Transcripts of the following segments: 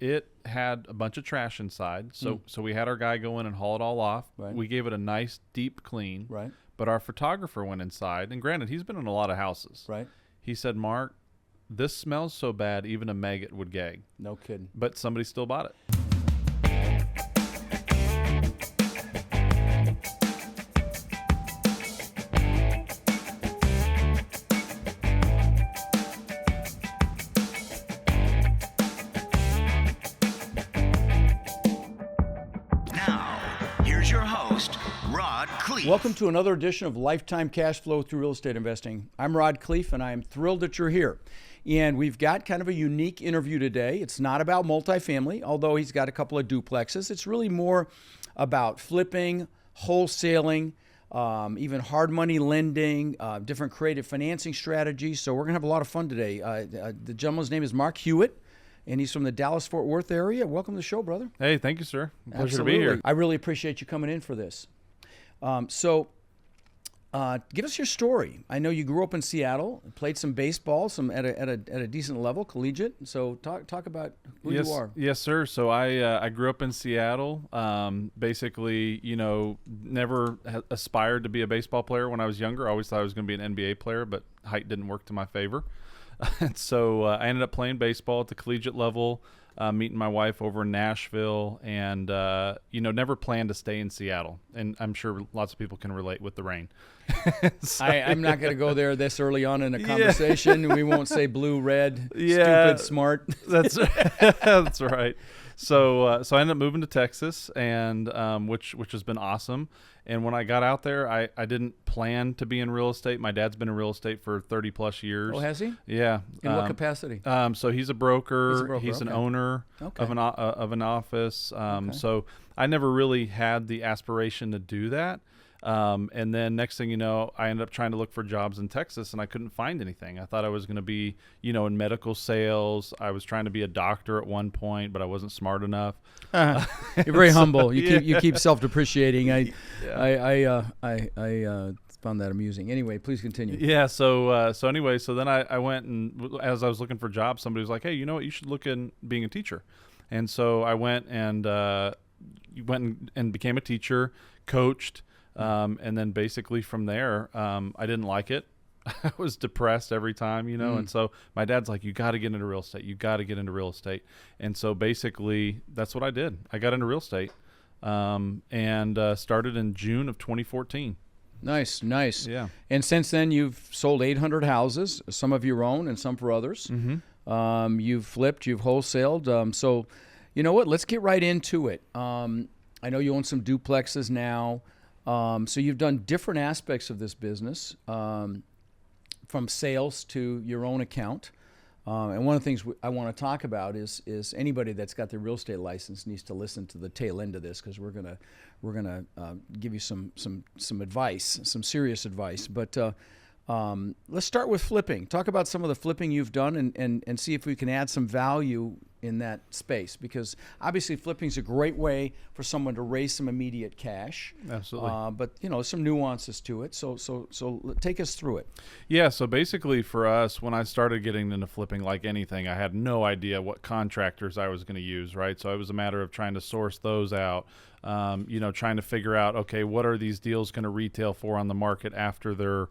it had a bunch of trash inside. So we had our guy go in and haul it all off. Right. We gave it a nice deep clean. Right. But our photographer went inside, and granted, he's been in a lot of houses. Right. He said, Mark, this smells so bad, even a maggot would gag. No kidding. But somebody still bought it. Welcome to another edition of Lifetime Cash Flow through Real Estate Investing. I'm Rod Khleif, and I am thrilled that you're here. And we've got kind of a unique interview today. It's not about multifamily, although he's got a couple of duplexes. It's really more about flipping, wholesaling, even hard money lending, different creative financing strategies. So we're going to have a lot of fun today. The gentleman's name is Mark Hewitt, and he's from the Dallas-Fort Worth area. Welcome to the show, brother. Hey, thank you, sir. Pleasure Absolutely. to be here. I really appreciate you coming in for this. So give us your story. I know you grew up in Seattle, played some baseball, at a decent level, collegiate. So talk about who you are. Yes, sir. So I grew up in Seattle. Basically, never aspired to be a baseball player when I was younger. I always thought I was going to be an NBA player, but height didn't work to my favor. And so I ended up playing baseball at the collegiate level, meeting my wife over in Nashville, and never planned to stay in Seattle. And I'm sure lots of people can relate with the rain. So, I'm not going to go there this early on in the conversation. We won't say blue, red, stupid, smart. That's that's right. So I ended up moving to Texas, and which has been awesome. And when I got out there, I didn't plan to be in real estate. My dad's been in real estate for 30 plus years. Oh, has he? Yeah. In what capacity? So he's a broker. He's an okay. owner of an office. So I never really had the aspiration to do that. And then next thing you know, I ended up trying to look for jobs in Texas, and I couldn't find anything. I thought I was going to be, in medical sales. I was trying to be a doctor at one point, but I wasn't smart enough. You're very humble. You keep self-depreciating. I found that amusing. Anyway, please continue. Yeah. So then I went, and as I was looking for jobs, somebody was like, "Hey, you know what? You should look in being a teacher." And so I went and became a teacher, coached. And then basically from there, I didn't like it. I was depressed every time, and so my dad's like, you got to get into real estate. You got to get into real estate. And so basically that's what I did. I got into real estate, and started in June of 2014. Nice. Yeah. And since then you've sold 800 houses, some of your own and some for others. Mm-hmm. You've flipped, you've wholesaled. So you know what, let's get right into it. I know you own some duplexes now. So you've done different aspects of this business, from sales to your own account. And one of the things I want to talk about is anybody that's got their real estate license needs to listen to the tail end of this, because we're gonna give you some advice, some serious advice. But let's start with flipping. Talk about some of the flipping you've done and see if we can add some value in that space, because obviously flipping is a great way for someone to raise some immediate cash. Absolutely. But some nuances to it. So take us through it. Yeah. So basically for us, when I started getting into flipping, like anything, I had no idea what contractors I was going to use. Right. So it was a matter of trying to source those out, trying to figure out, okay, what are these deals going to retail for on the market after they're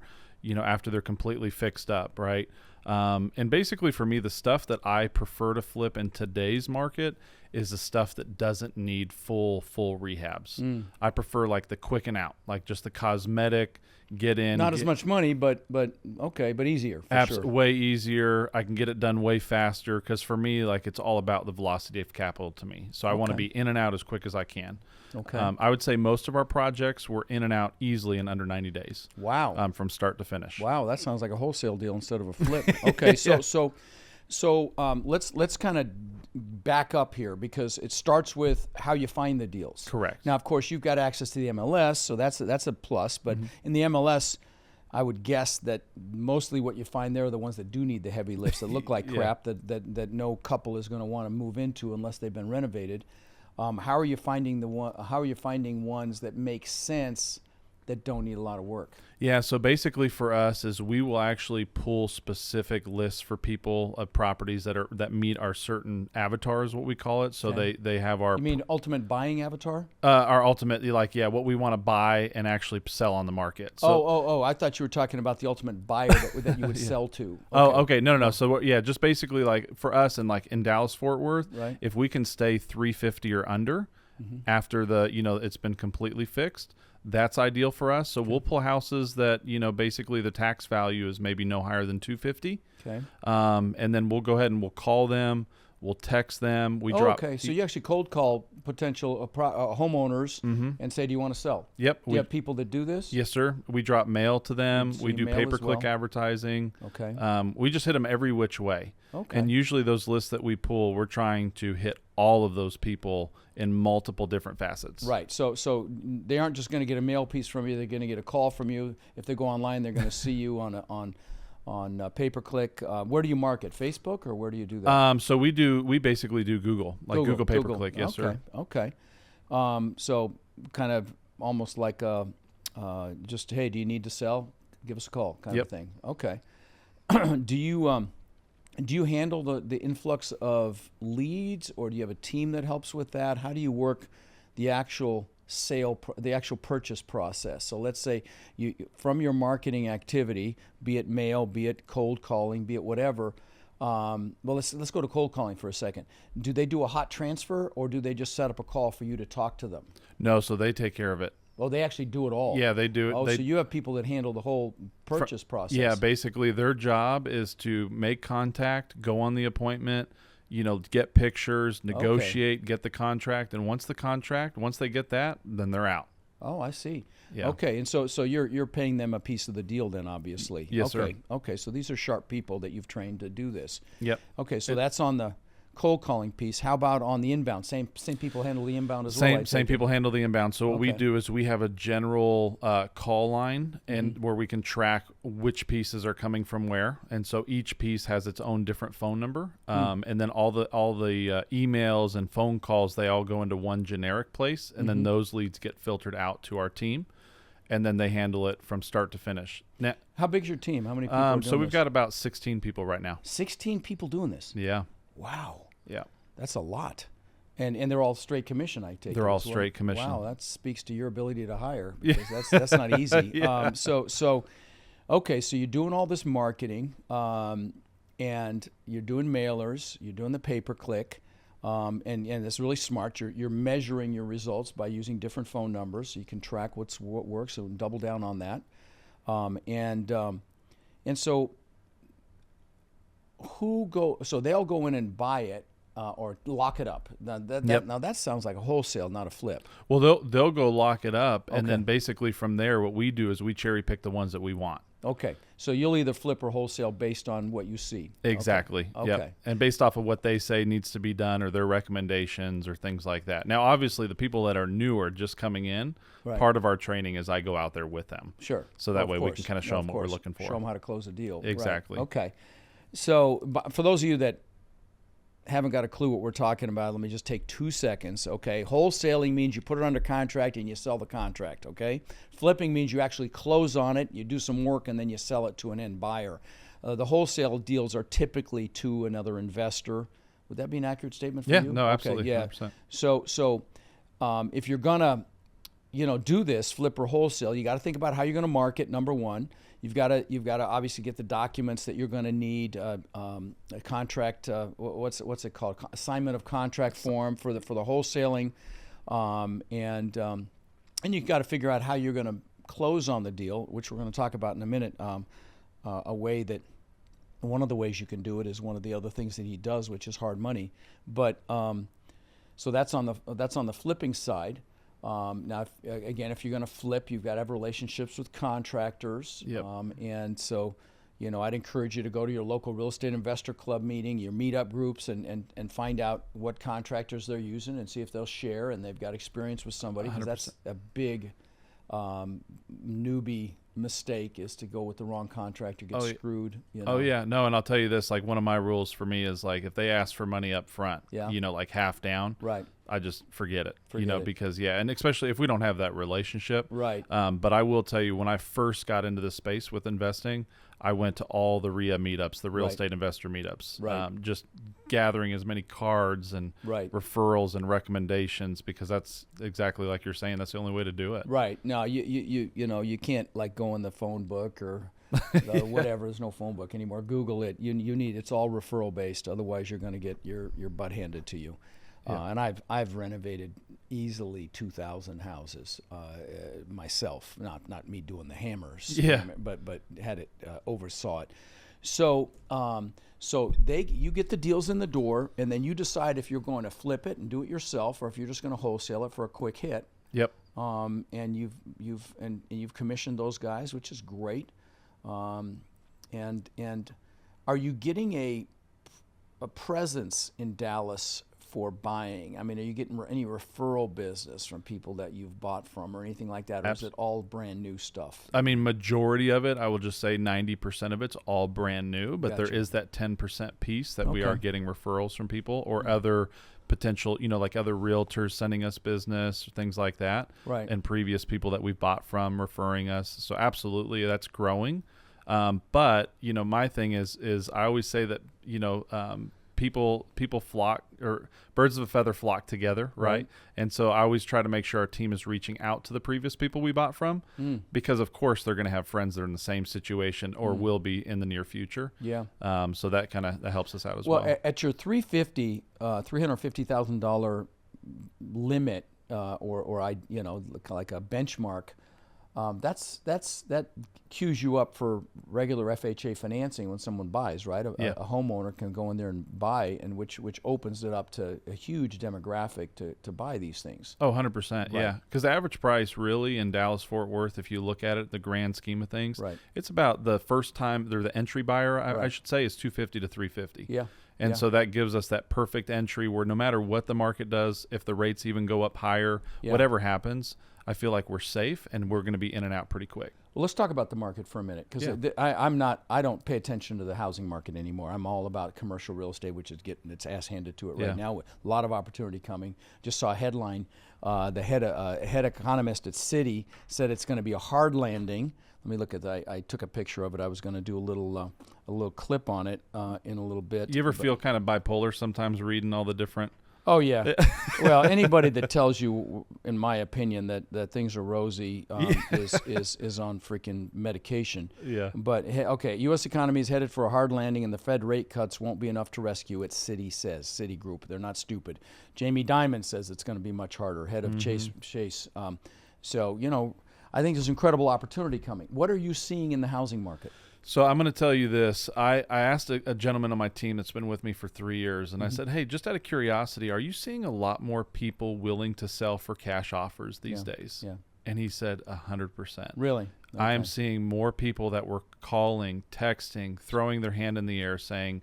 completely fixed up. Right. And basically for me, the stuff that I prefer to flip in today's market is the stuff that doesn't need full rehabs. I prefer like the quick and out, like just the cosmetic, get in. Not as much money, but easier. For sure. Way easier. I can get it done way faster, because for me, like, it's all about the velocity of capital to me. So I want to be in and out as quick as I can. Okay. I would say most of our projects were in and out easily in under 90 days. Wow. From start to finish. Wow, that sounds like a wholesale deal instead of a flip. Okay, so let's kind of back up here, because it starts with how you find the deals. Correct. Now, of course, you've got access to the MLS, so that's a plus. But in the MLS, I would guess that mostly what you find there are the ones that do need the heavy lifts, that look like crap, that no couple is going to want to move into unless they've been renovated. How are you finding ones that make sense that don't need a lot of work? Yeah, so basically for us is we will actually pull specific lists for people of properties that meet our certain avatars, what we call it. So they have our You mean ultimate buying avatar? our ultimate, like, yeah, what we want to buy and actually sell on the market. So Oh! I thought you were talking about the ultimate buyer that you would sell to. Okay. Oh, okay. No. So yeah, just basically like for us and like in Dallas Fort Worth, Right. if we can stay 350 or under after it's been completely fixed, that's ideal for us. So we'll pull houses that, basically the tax value is maybe no higher than 250. Okay. And then we'll go ahead and we'll call them, we'll text them, we drop. Okay, so you actually cold call potential homeowners and say, do you want to sell? Yep. Do you have people that do this? Yes, sir. We drop mail to them. So We you do mail pay per as well? click advertising. Okay. We just hit them every which way. Okay. And usually those lists that we pull, we're trying to hit all of those people in multiple different facets. Right. So they aren't just going to get a mail piece from you. They're going to get a call from you. If they go online, they're going to see you on pay per click. Where do you market? Facebook, or where do you do that? So we basically do Google, like Google pay per click. Yes, sir. Okay. So kind of almost like just, hey, do you need to sell? Give us a call, kind of thing. Okay. Do you handle the influx of leads, or do you have a team that helps with that? How do you work the actual the actual purchase process? So let's say you, from your marketing activity, be it mail, be it cold calling, be it whatever. Well, let's go to cold calling for a second. Do they do a hot transfer, or do they just set up a call for you to talk to them? No, so they take care of it. Oh, they actually do it all. Yeah, they do it. Oh, so you have people that handle the whole purchase process. Yeah, basically their job is to make contact, go on the appointment, get pictures, negotiate, get the contract, and once they get that, then they're out. Oh, I see. Yeah. Okay, and so you're paying them a piece of the deal then, obviously. Yes, okay. sir. Okay, so these are sharp people that you've trained to do this. Yep. Okay, so that's on the cold calling piece. How about on the inbound? Same people handle the inbound as well. Same people handle the inbound. So what we do is we have a general call line, and where we can track which pieces are coming from where, and so each piece has its own different phone number, and then all the emails and phone calls, they all go into one generic place, and then those leads get filtered out to our team, and then they handle it from start to finish. Now, how big's your team? How many people are doing so we've this? got about 16 people right now. 16 people doing this. Yeah. Wow. Yeah. That's a lot. And they're all straight commission, I take it. They're all as well. straight commission. Wow, that speaks to your ability to hire, because that's not easy. Yeah. Okay, so you're doing all this marketing, and you're doing mailers, you're doing the pay-per-click, and it's really smart. You're measuring your results by using different phone numbers, so you can track what works, so double down on that. And so so they'll go in and buy it, or lock it up. Now that sounds like a wholesale, not a flip. Well, they'll go lock it up, and then basically from there, what we do is we cherry pick the ones that we want. Okay, so you'll either flip or wholesale based on what you see. Exactly. Okay. Yep. And based off of what they say needs to be done, or their recommendations, or things like that. Now, obviously, the people that are newer, just coming in, part of our training is I go out there with them. Sure. So that way we can kind of show them what we're looking for. Show them how to close a deal. Exactly. Right. Okay. So for those of you that haven't got a clue what we're talking about, let me just take 2 seconds. Okay, wholesaling means you put it under contract and you sell the contract. Okay, flipping means you actually close on it, you do some work, and then you sell it to an end buyer. The wholesale deals are typically to another investor. Would that be an accurate statement for you? Yeah, no, absolutely. Okay, yeah. 100%. So if you're gonna do this flip or wholesale, you got to think about how you're going to market. Number one, you've got to obviously get the documents that you're going to need. A contract, what's it called? Assignment of contract form for the wholesaling, and you've got to figure out how you're going to close on the deal, which we're going to talk about in a minute. A way that one of the ways you can do it is one of the other things that he does, which is hard money. But so that's on the flipping side. Now, if you're going to flip, you've got to have relationships with contractors. Yep. And so, I'd encourage you to go to your local real estate investor club meeting, your meetup groups, and find out what contractors they're using and see if they'll share and they've got experience with somebody, because that's a big newbie mistake is to go with the wrong contractor, get screwed. Oh yeah, no, and I'll tell you this, like one of my rules for me is like if they ask for money up front, like half down, right? I just forget it, it. because and especially if we don't have that relationship, right? But I will tell you, when I first got into this space with investing, I went to all the RIA meetups, the real estate investor meetups, just gathering as many cards and referrals and recommendations, because that's exactly like you're saying. That's the only way to do it. Right. No, you can't like go in the phone book or whatever. There's no phone book anymore. Google it. You need, it's all referral based. Otherwise, you're going to get your butt handed to you. And I've renovated easily 2,000 houses myself. Not me doing the hammers. But had it oversaw it. So you get the deals in the door, and then you decide if you're going to flip it and do it yourself, or if you're just going to wholesale it for a quick hit. Yep. And you've commissioned those guys, which is great. And are you getting a presence in Dallas for buying? I mean, are you getting any referral business from people that you've bought from or anything like that? Or is it all brand new stuff? I mean, majority of it, I will just say 90% of it's all brand new, but there is that 10% piece that we are getting referrals from people or other potential, like other realtors sending us business or things like that. Right. And previous people that we've bought from referring us. So absolutely, that's growing. But, my thing is I always say that, people flock, or birds of a feather flock together, right? And so I always try to make sure our team is reaching out to the previous people we bought from, because of course they're going to have friends that are in the same situation or will be in the near future. Yeah. So that that helps us out as well. Well, at your $350,000 limit, or like a benchmark. That cues you up for regular FHA financing when someone buys, right? A homeowner can go in there and buy, and which opens it up to a huge demographic to buy these things. Oh, 100%, yeah. Because the average price really in Dallas-Fort Worth, if you look at it, the grand scheme of things, it's about the first time, they're the entry buyer, I should say, is $250,000 to $350,000. Yeah. And so that gives us that perfect entry where no matter what the market does, if the rates even go up higher, whatever happens, I feel like we're safe and we're going to be in and out pretty quick. Well, let's talk about the market for a minute, because I don't pay attention to the housing market anymore. I'm all about commercial real estate, which is getting its ass handed to it right now. A lot of opportunity coming. Just saw a headline. The head economist at Citi said it's going to be a hard landing. Let me look at that. I took a picture of it. I was going to do a little clip on it in a little bit. You ever feel kind of bipolar sometimes reading all the different? Oh, yeah. Well, anybody that tells you, in my opinion, that things are rosy is on freaking medication. Yeah. But, okay, U.S. economy is headed for a hard landing, and the Fed rate cuts won't be enough to rescue it, Citigroup. They're not stupid. Jamie Dimon says it's going to be much harder, head of Chase. So, I think there's incredible opportunity coming. What are you seeing in the housing market? So I'm going to tell you this. I asked a gentleman on my team that's been with me for 3 years, and I said, hey, just out of curiosity, are you seeing a lot more people willing to sell for cash offers these days? Yeah. And he said 100%. Really? Okay. I am seeing more people that were calling, texting, throwing their hand in the air saying,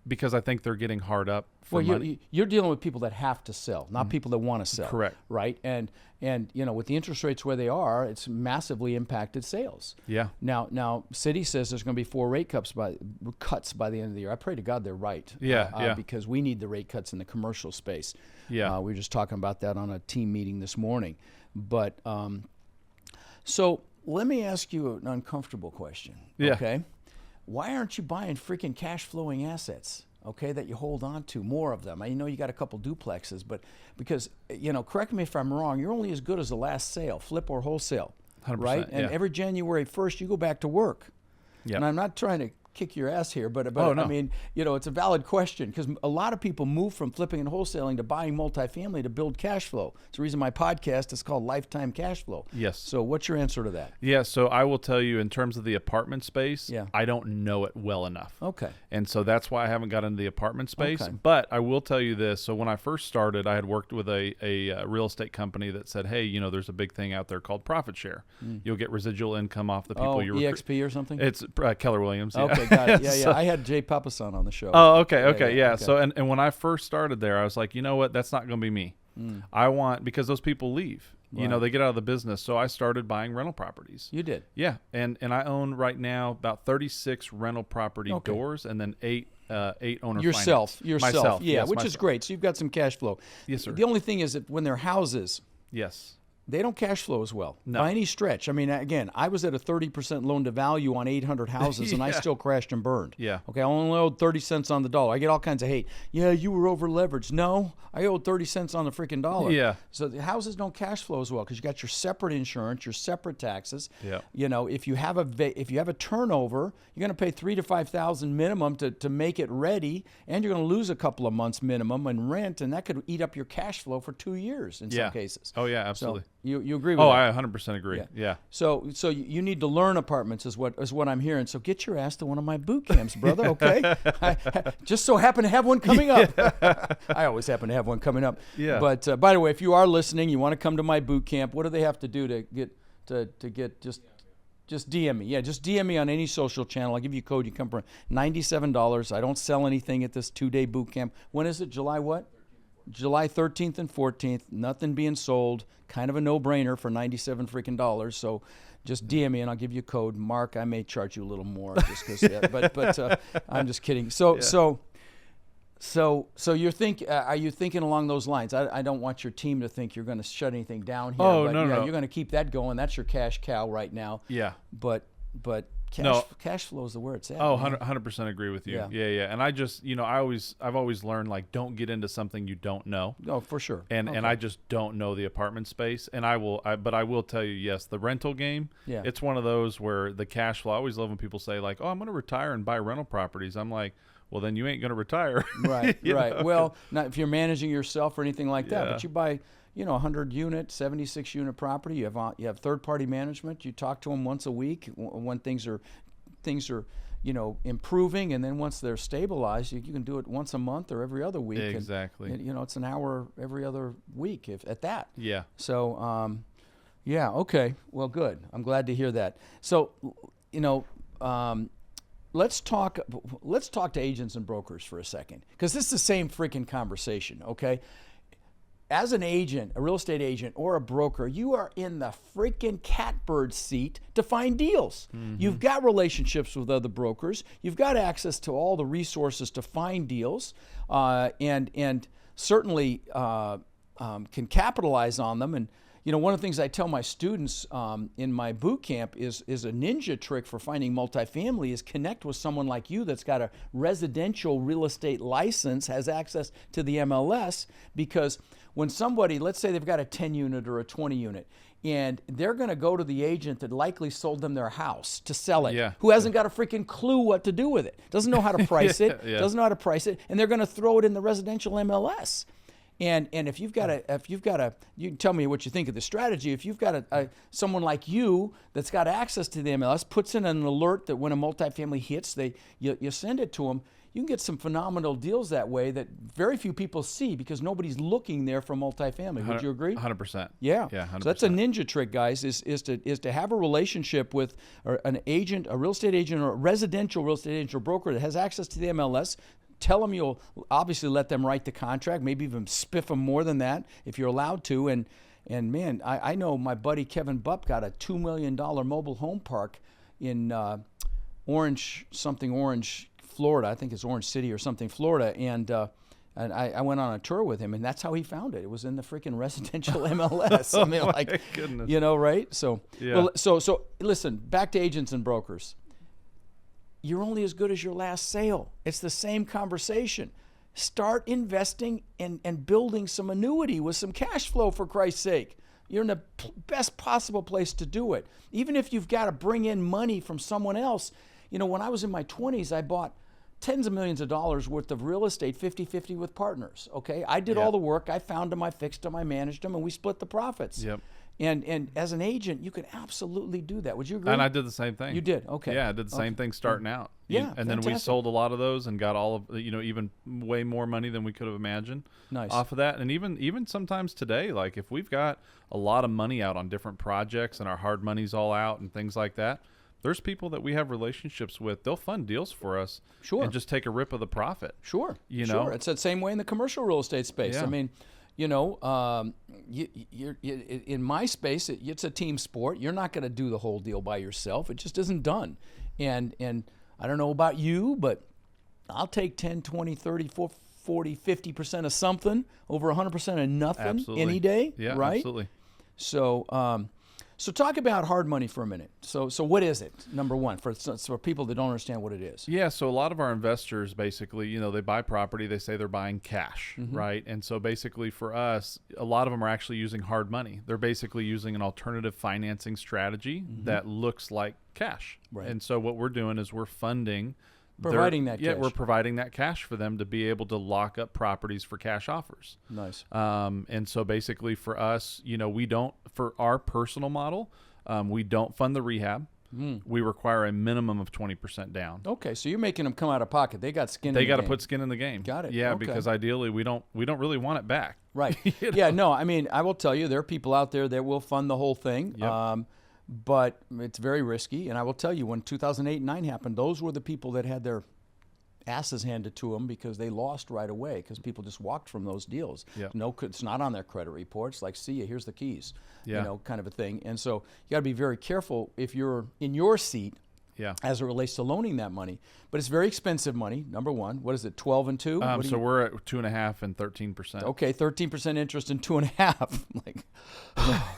because I think they're getting hard up for money. You're dealing with people that have to sell, not people that want to sell. Correct. Right? And with the interest rates where they are, it's massively impacted sales. Yeah. Now Citi says there's going to be 4 rate cuts by the end of the year. I pray to God they're right. Yeah. Because we need the rate cuts in the commercial space. Yeah. We were just talking about that on a team meeting this morning. But so let me ask you an uncomfortable question. Yeah. Okay. Why aren't you buying freaking cash flowing assets, okay, that you hold on to, more of them? I know you got a couple duplexes, but because, correct me if I'm wrong, you're only as good as the last sale, flip or wholesale, 100%, right? And every January 1st, you go back to work. Yep. And I'm not trying to kick your ass here, but no. I mean, it's a valid question, because a lot of people move from flipping and wholesaling to buying multifamily to build cash flow. It's the reason my podcast is called Lifetime Cash Flow. Yes. So what's your answer to that? Yeah, so I will tell you, in terms of the apartment space, I don't know it well enough. Okay. And so that's why I haven't got into the apartment space. Okay. But I will tell you this. So when I first started, I had worked with a real estate company that said, hey, there's a big thing out there called profit share. You'll get residual income off the people you recruit. EXP or something? It's Keller Williams. Yeah. Okay, got it. Yeah. I had Jay Papasan on the show. Oh, okay, yeah. So and when I first started there, I was like, you know what? That's not going to be me. I want, because those people leave. You know, they get out of the business. So I started buying rental properties. You did? Yeah. And I own right now about 36 rental property doors and then eight owner Yourself. finance. Myself. Yeah, Yes, which is great. So you've got some cash flow. Yes, sir. The only thing is that when they're houses, Yes. they don't cash flow as well No. by any stretch. I mean, again, I was at a 30% loan to value on 800 houses, and I still crashed and burned. Yeah. Okay, I only owed 30 cents on the dollar. I get all kinds of hate. Yeah, you were over leveraged. No, I owed 30 cents on the freaking dollar. Yeah. So the houses don't cash flow as well because you got your separate insurance, your separate taxes. Yeah. You know, if you have a turnover, you're going to pay $3,000 to $5,000 minimum to make it ready, and you're going to lose a couple of months minimum in rent, and that could eat up your cash flow for 2 years in some cases. Oh yeah, absolutely. So you agree with that? I 100% agree. Yeah. So you need to learn apartments is what I'm hearing. So get your ass to one of my boot camps, brother. Okay. I just so happen to have one coming up. I always happen to have one coming up. Yeah. But by the way, if you are listening, you want to come to my boot camp. What do they have to do to get just DM me. Yeah, just DM me on any social channel. I'll give you a code. You come for $97. I don't sell anything at this 2-day boot camp. When is it? July what? July 13th and 14th. Nothing being sold. Kind of a no-brainer for $97 freaking dollars. So just DM me and I'll give you a code. Mark, I may charge you a little more just because. but I'm just kidding. So you're are you thinking along those lines? I don't want your team to think you're going to shut anything down here. Oh, but no. You're going to keep that going. That's your cash cow right now. Yeah. But cash flow is the where it's at. Oh, man. 100% agree with you. Yeah. Yeah. And I just, I've always learned, like, don't get into something you don't know. Oh, for sure. And I just don't know the apartment space. And but I will tell you, yes, the rental game, it's one of those where the cash flow, I always love when people say, like, oh, I'm going to retire and buy rental properties. I'm like, well, then you ain't going to retire. Right. know? Well, not if you're managing yourself or anything like that, but you buy, 100 unit, 76 unit property. You have third party management. You talk to them once a week when things are, improving, and then once they're stabilized, you can do it once a month or every other week. Exactly. And, it's an hour every other week at that. Yeah. So, okay. Well, good. I'm glad to hear that. So, let's talk to agents and brokers for a second, because this is the same freaking conversation, okay? As an agent, a real estate agent or a broker, you are in the freaking catbird seat to find deals. Mm-hmm. You've got relationships with other brokers. You've got access to all the resources to find deals, and certainly can capitalize on them. And one of the things I tell my students in my boot camp is a ninja trick for finding multifamily is connect with someone like you that's got a residential real estate license, has access to the MLS, because when somebody, let's say they've got a 10 unit or a 20 unit, and they're going to go to the agent that likely sold them their house to sell it, who hasn't got a freaking clue what to do with it, doesn't know how to price it, and they're going to throw it in the residential MLS. And if you've got you can tell me what you think of the strategy. If you've got someone like you that's got access to the MLS, puts in an alert that when a multifamily hits, you send it to them. You can get some phenomenal deals that way that very few people see because nobody's looking there for multifamily. Would you agree? 100%. Yeah. 100%. So that's a ninja trick, guys. Is to have a relationship with an agent, a real estate agent, or a residential real estate agent or broker that has access to the MLS. Tell them you'll obviously let them write the contract, maybe even spiff them more than that if you're allowed to. And man, I know my buddy Kevin Bupp got a $2 million mobile home park in Orange, Florida. I think it's Orange City or something, Florida. And I went on a tour with him, and that's how he found it. It was in the freaking residential MLS. I mean, like, goodness. Right? So, so listen, back to agents and brokers. You're only as good as your last sale. It's the same conversation. Start investing and building some annuity with some cash flow, for Christ's sake. You're in the best possible place to do it. Even if you've got to bring in money from someone else. When I was in my 20s, I bought tens of millions of dollars worth of real estate 50-50 with partners, okay? I did all the work. I found them, I fixed them, I managed them, and we split the profits. Yep. And as an agent, you can absolutely do that. Would you agree? And I did the same thing. You did? Okay. Yeah, I did the same thing starting out. Yeah, and then we sold a lot of those and got all of, even way more money than we could have imagined off of that. And even sometimes today, like if we've got a lot of money out on different projects and our hard money's all out and things like that, there's people that we have relationships with. They'll fund deals for us and just take a rip of the profit. Sure. Sure. It's that same way in the commercial real estate space. Yeah. I mean, in my space, it's a team sport. You're not going to do the whole deal by yourself. It just isn't done. And I don't know about you, but I'll take 10, 20, 30, 40, 50% of something over 100% of nothing Absolutely. any day. Yeah, right? absolutely. So, so talk about hard money for a minute. So what is it? Number one, for people that don't understand what it is. Yeah, so a lot of our investors basically, they buy property, they say they're buying cash, right? And so basically for us, a lot of them are actually using hard money. They're basically using an alternative financing strategy that looks like cash. Right. And so what we're doing is we're funding Providing that Yeah, cash. we're providing that cash for them to be able to lock up properties for cash offers. Nice. And so basically for us, we don't, for our personal model, we don't fund the rehab. We require a minimum of 20% down. Okay, so you're making them come out of pocket. They got skin in the game. They got to put skin in the game. Got it. Yeah, Okay. because ideally we don't really want it back. Right. Yeah, no, I mean, I will tell you, there are people out there that will fund the whole thing. Yep. But it's very risky. And I will tell you, when 2008 and 9 happened, those were the people that had their asses handed to them because they lost right away because people just walked from those deals. Yep. It's not on their credit reports. Like, see ya, here's the keys, Yeah. kind of a thing. And so you got to be very careful if you're in your seat Yeah. as it relates to loaning that money. But it's very expensive money, number one. What is it, 12 and 2? So we're at 2.5% and 13%. Okay, 13% interest and 2.5. Like,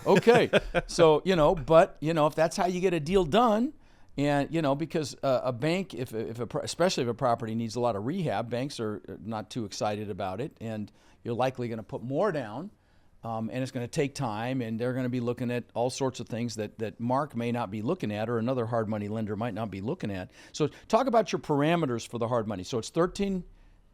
okay. So, but, if that's how you get a deal done, and, because a bank, especially if a property needs a lot of rehab, banks are not too excited about it, and you're likely going to put more down, and it's going to take time, and they're going to be looking at all sorts of things that Mark may not be looking at, or another hard money lender might not be looking at. So talk about your parameters for the hard money. So it's 13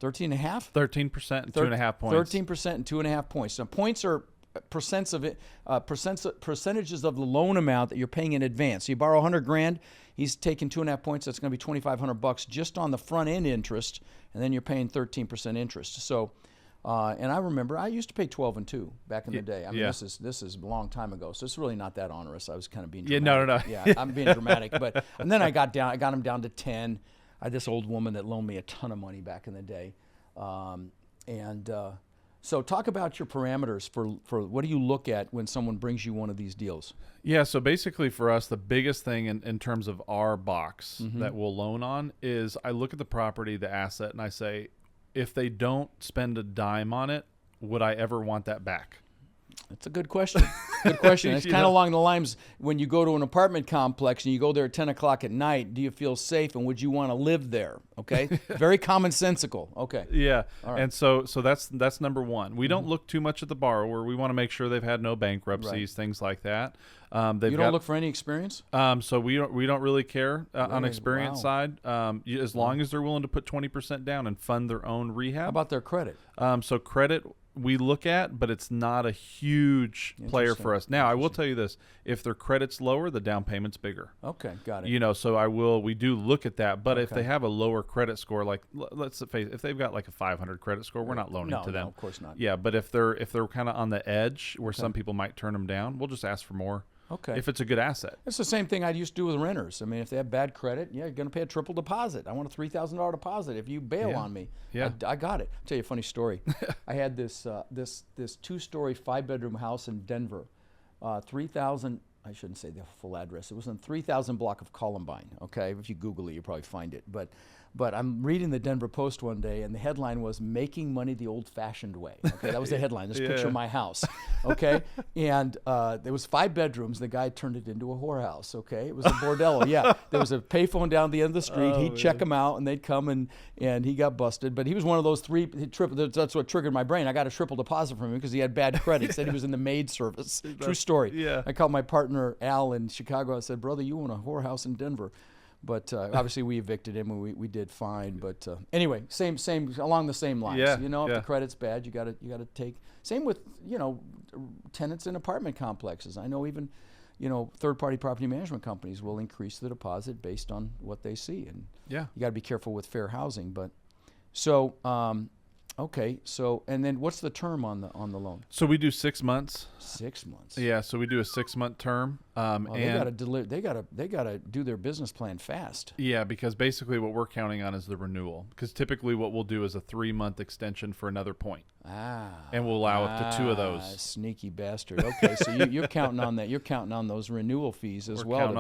and a half? 13% and 2.5 points. 13% and 2.5 points. Now, points are percents of it, percentages of the loan amount that you're paying in advance. So you borrow $100,000, he's taking 2.5 points. That's going to be $2,500 just on the front end interest, and then you're paying 13% interest. So, and I remember I used to pay 12 and 2 back in the day. I mean, Yeah. this is a long time ago, so it's really not that onerous. I was kind of being Yeah, dramatic. no. Yeah, I'm being dramatic, and then I got him down to 10. I had this old woman that loaned me a ton of money back in the day, so talk about your parameters for what do you look at when someone brings you one of these deals? Yeah, so basically for us, the biggest thing in terms of our box that we'll loan on is I look at the property, the asset, and I say, if they don't spend a dime on it, would I ever want that back? That's a good question. Good question. It's kind of along the lines when you go to an apartment complex and you go there at 10 o'clock at night, do you feel safe and would you want to live there? Okay. Very commonsensical. Okay. Yeah. All right. And so that's number one. We don't look too much at the borrower. We want to make sure they've had no bankruptcies, things like that. You don't look for any experience? So we don't really care on experience Wow. side. As long as they're willing to put 20% down and fund their own rehab. How about their credit? So credit we look at, but it's not a huge player for us. Now, I will tell you this. If their credit's lower, the down payment's bigger. Okay, got it. We do look at that. But if they have a lower credit score, like let's face it, if they've got like a 500 credit score, we're not loaning to them. No, of course not. Yeah, but if they're kind of on the edge where some people might turn them down, we'll just ask for more. Okay. If it's a good asset. It's the same thing I used to do with renters. I mean, if they have bad credit, you're going to pay a triple deposit. I want a $3,000 deposit if you bail on me. Yeah. I got it. I'll tell you a funny story. I had this 2-story, 5-bedroom house in Denver, 3,000. I shouldn't say the full address. It was in 3,000 block of Columbine. Okay, if you Google it, you'll probably find it. But I'm reading the Denver Post one day, and the headline was "Making Money the Old-Fashioned Way." Okay, that was the headline. Just picture my house. Okay, and there was 5 bedrooms. The guy turned it into a whorehouse. Okay, it was a bordello. Yeah, there was a payphone down the end of the street. He'd check them out, and they'd come and he got busted. But he was one of those that's what triggered my brain. I got a triple deposit from him because he had bad credit. He said he was in the maid service. True story. Yeah. I called my partner Al in Chicago. I said, "Brother, you own a whorehouse in Denver." But obviously we evicted him and we did fine. But anyway, same along the same lines. Yeah, If the credit's bad, you gotta take. Same with tenants in apartment complexes. I know even third-party property management companies will increase the deposit based on what they see, and Yeah. you got to be careful with fair housing. But so Okay. So, and then what's the term on the loan? So we do 6 months. 6 months. Yeah, so we do a 6-month term. Oh, they and got to deliver. They got to do their business plan fast. yeah, because basically what we're counting on is the renewal. Because typically what we'll do is a 3-month extension for another point. And we'll allow up to 2 of those. Sneaky bastard. Okay, so you're counting on that. You're counting on those renewal fees as well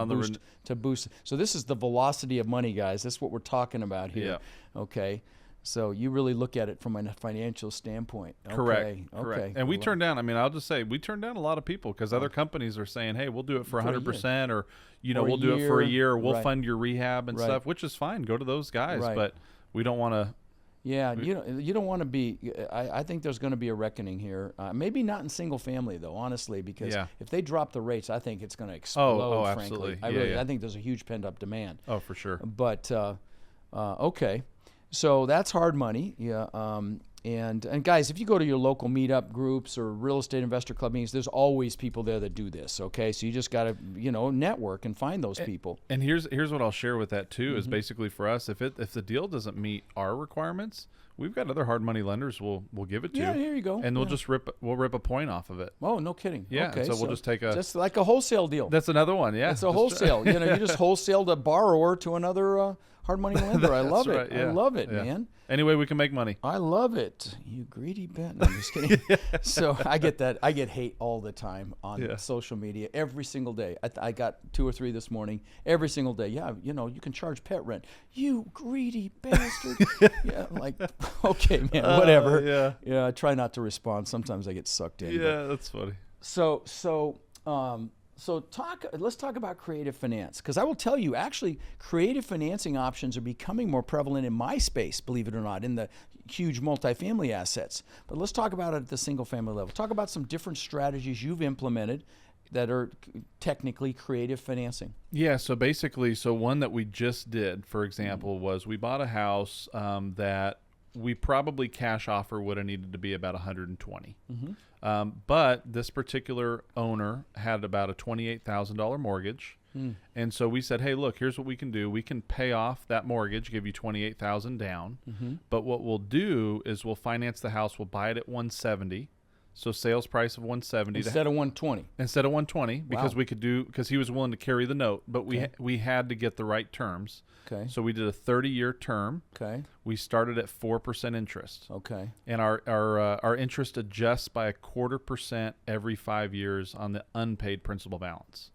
to boost. So this is the velocity of money, guys. That's what we're talking about here. Yeah. Okay. So you really look at it from a financial standpoint. Okay. Correct. Okay. And we turn down, I'll just say, we turn down a lot of people because other companies are saying, hey, we'll do it for 100%, or, we'll do it for a year, or we'll fund your rehab and stuff, which is fine. Go to those guys. But we don't want to. Yeah, you don't want to be. I think there's going to be a reckoning here. Maybe not in single family though, honestly, because if they drop the rates, I think it's going to explode. Absolutely. Frankly, I think there's a huge pent up demand. Oh, for sure. But okay, so that's hard money. Yeah. And guys, if you go to your local meetup groups or real estate investor club meetings, there's always people there that do this. Okay, so you just got to network and find those people. And here's what I'll share with that too is basically for us, if the deal doesn't meet our requirements, we've got other hard money lenders we'll give it to. Yeah, here you go. And we'll rip a point off of it. Oh, no kidding. Yeah. Okay, so we'll just take just like a wholesale deal. That's another one. Yeah. It's a wholesale. You just wholesaled a borrower to another hard money lender. I love it. Right, yeah. I love it, man. Any way we can make money. I love it. You greedy bet. No, I'm just kidding. So I get that. I get hate all the time on social media every single day. I got 2 or 3 this morning. Every single day. Yeah, you can charge pet rent. You greedy bastard. Yeah, I'm like, okay, man, whatever. Yeah, I try not to respond. Sometimes I get sucked in. Yeah, that's funny. So let's talk about creative finance, because I will tell you, actually, creative financing options are becoming more prevalent in my space, believe it or not, in the huge multifamily assets. But let's talk about it at the single family level. Talk about some different strategies you've implemented that are technically creative financing. Yeah, so basically, one that we just did, for example, was we bought a house that we probably cash offer would have needed to be about 120. But this particular owner had about a $28,000 mortgage. And so we said, hey, look, here's what we can do. We can pay off that mortgage, give you $28,000 down. But what we'll do is we'll finance the house. We'll buy it at 170. So sales price of 170 instead of 120. Instead of 120, because because he was willing to carry the note, but we had to get the right terms. Okay. So we did a 30-year term. Okay. We started at 4% interest. Okay. And our interest adjusts by 1/4% every 5 years on the unpaid principal balance.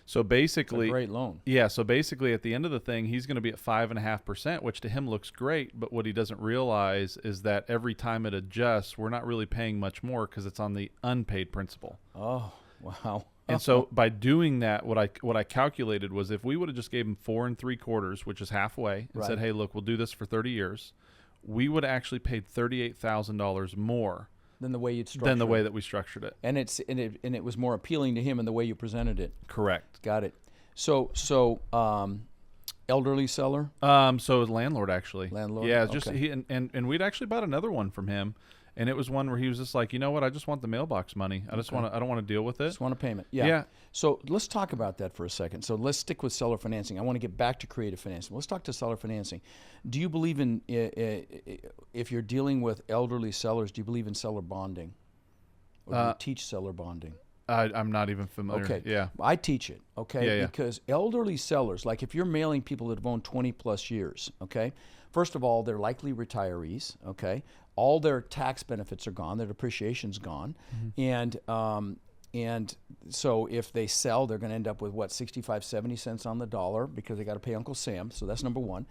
So basically, it's a great loan. Yeah. So basically, at the end of the thing, he's going to be at 5.5%, which to him looks great. But what he doesn't realize is that every time it adjusts, we're not really paying much more because it's on the unpaid principal. Oh, wow. And so by doing that, what I calculated was if we would have just gave him 4 3/4, which is halfway, and said, hey, look, we'll do this for 30 years, we would have actually paid $38,000 more than the way that we structured it. And it was more appealing to him in the way you presented it. Correct. Got it. So elderly seller? So landlord actually. Landlord. Yeah, just he and we'd actually bought another one from him. And it was one where he was just like, you know what? I just want the mailbox money. I don't want to deal with it. Just want a payment. Yeah. So let's talk about that for a second. So let's stick with seller financing. I want to get back to creative financing. Let's talk to seller financing. Do you believe in, if you're dealing with elderly sellers, do you believe in seller bonding? Or do you teach seller bonding? I'm not even familiar. Okay. Yeah. I teach it. Okay. Yeah. Because elderly sellers, like if you're mailing people that have owned 20 plus years, okay, first of all, they're likely retirees, okay? All their tax benefits are gone, their depreciation's gone. And so if they sell, they're going to end up with 65, 70 cents on the dollar because they got to pay Uncle Sam. So that's number one.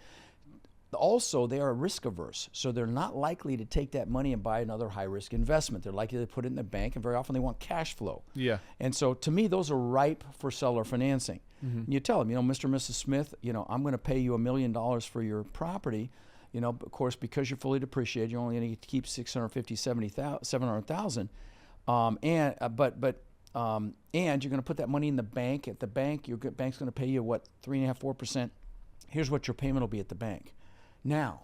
Also, they are risk averse, so they're not likely to take that money and buy another high risk investment. They're likely to put it in the bank, and very often they want cash flow. Yeah. And so to me, those are ripe for seller financing. And you tell them, Mr. and Mrs. Smith, I'm going to pay you $1 million for your property. Of course, because you're fully depreciated, you're only going to keep $700,000. And you're going to put that money in the bank. At the bank, your bank's going to pay you 3.5%, 4%. Here's what your payment will be at the bank. Now,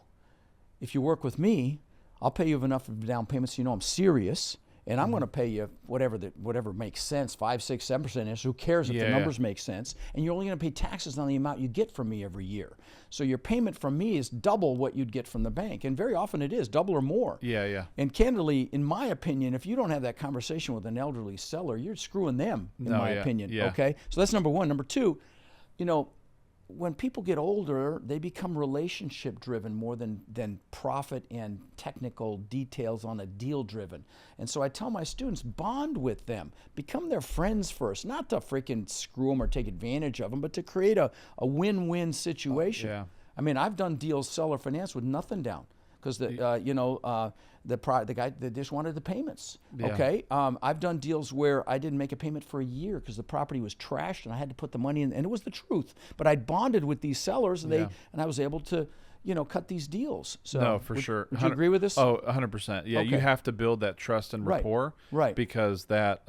if you work with me, I'll pay you enough of a down payment so you know I'm serious, and I'm going to pay you whatever makes sense, 5, 6, 7% interest. Who cares if the numbers make sense? And you're only going to pay taxes on the amount you get from me every year. So your payment from me is double what you'd get from the bank, and very often it is double or more. Yeah. And candidly, in my opinion, if you don't have that conversation with an elderly seller, you're screwing them. In my opinion. Yeah. Okay. So that's number one. Number two, when people get older, they become relationship driven more than profit and technical details on a deal driven. And so I tell my students, bond with them, become their friends first, not to freaking screw them or take advantage of them, but to create a win-win situation. I mean, I've done deals seller finance with nothing down because the guy that just wanted the payments. Okay, I've done deals where I didn't make a payment for a year because the property was trashed and I had to put the money in, and it was the truth. But I bonded with these sellers, and and I was able to, cut these deals. So no, for sure. Would you agree with this? Oh, 100%. Yeah, you have to build that trust and rapport, right? Because that's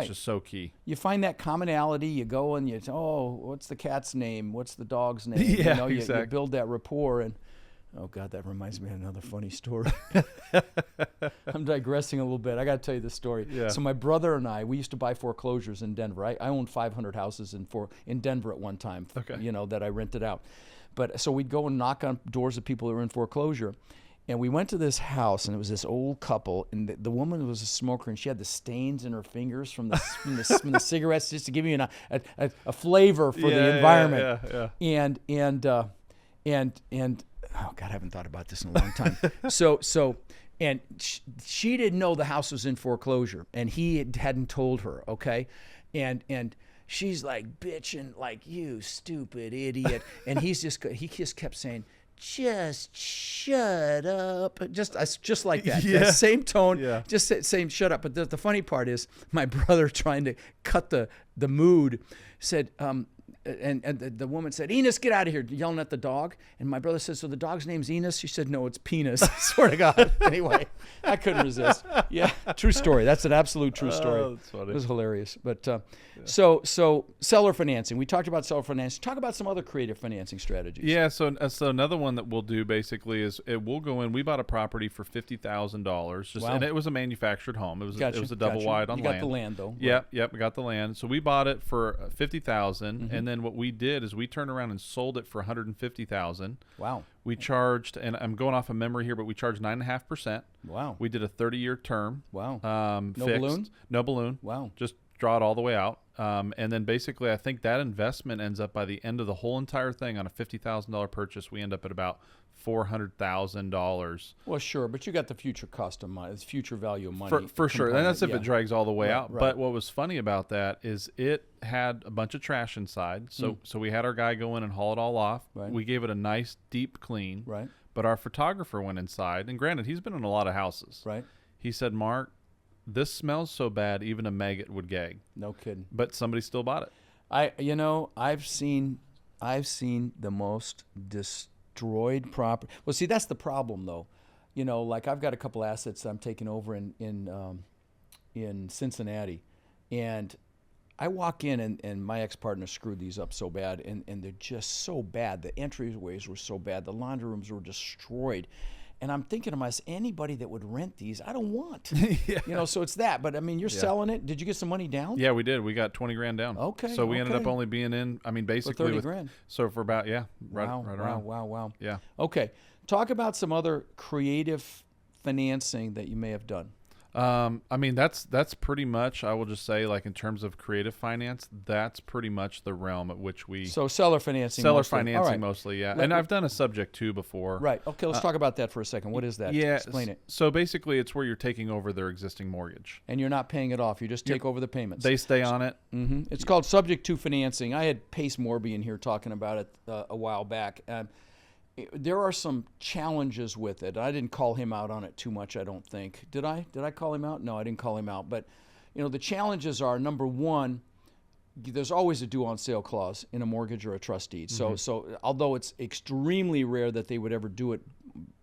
just so key. You find that commonality. You go and what's the cat's name? What's the dog's name? Exactly. You build that rapport and. Oh, God, that reminds me of another funny story. I'm digressing a little bit. I got to tell you this story. Yeah. So my brother and I, we used to buy foreclosures in Denver. I owned 500 houses in Denver at one time, that I rented out. But so we'd go and knock on doors of people that were in foreclosure. And we went to this house, and it was this old couple, and the woman was a smoker, and she had the stains in her fingers from the cigarettes, just to give you a flavor for the environment. And oh God, I haven't thought about this in a long time. And she didn't know the house was in foreclosure, and he hadn't told her. Okay, and she's like bitching, like, you stupid idiot, and he just kept saying, just shut up, just like that. That same tone, just saying shut up. But the funny part is, my brother, trying to cut the mood, said. And the woman said, Enos, get out of here, yelling at the dog. And my brother said, so the dog's name's Enos? She said, no, it's Penis. I swear to God. Anyway, I couldn't resist. Yeah, true story. That's an absolute true story. Oh, that's funny. It was hilarious. But so seller financing. We talked about seller financing. Talk about some other creative financing strategies. Yeah, so another one that we'll do basically is we'll go in. We bought a property for $50,000, and it was a manufactured home. It was a double wide on land. You got the land though. Yep, we got the land. So we bought it for $50,000, and then what we did is we turned around and sold it for $150,000. Wow. We charged, and I'm going off of memory here, but we charged 9.5%. Wow. We did a 30-year term. Wow. No fixed. Balloon? No balloon. Wow. Just draw it all the way out. And then basically I think that investment ends up, by the end of the whole entire thing, on a $50,000 purchase, we end up at about $400,000. Well, sure, but you got the future cost of money, future value of money. For sure. And that's if it drags all the way out. Right. But what was funny about that is it had a bunch of trash inside. So we had our guy go in and haul it all off. Right. We gave it a nice deep clean. Right. But our photographer went inside, and granted, he's been in a lot of houses. Right. He said, Mark, this smells so bad even a maggot would gag. No kidding. But somebody still bought it. I've seen the most destroyed property. Well, see, that's the problem though. Like I've got a couple assets that I'm taking over in Cincinnati, and I walk in and my ex-partner screwed these up so bad, and they're just so bad. The entryways were so bad. The laundry rooms were destroyed. And I'm thinking to myself, anybody that would rent these, I don't want. So it's that. But I mean, you're selling it. Did you get some money down? Yeah, we did. We got 20 grand down. Okay. So we ended up only being in, basically for 30 grand. So for about, right around. Wow. Yeah. Okay. Talk about some other creative financing that you may have done. That's pretty much, I will just say, like in terms of creative finance, that's pretty much the realm at which we. So seller financing. Mostly, yeah. And I've done a subject to before. Right. Okay. Let's talk about that for a second. What is that? Yeah. Explain it. So basically, it's where you're taking over their existing mortgage, and you're not paying it off. You just take over the payments. They stay on it. Mm-hmm. It's called subject to financing. I had Pace Morby in here talking about it a while back. There are some challenges with it. I didn't call him out on it too much, I don't think. Did I? Did I call him out? No, I didn't call him out. But, the challenges are, number one, there's always a due on sale clause in a mortgage or a trust deed. So although it's extremely rare that they would ever do it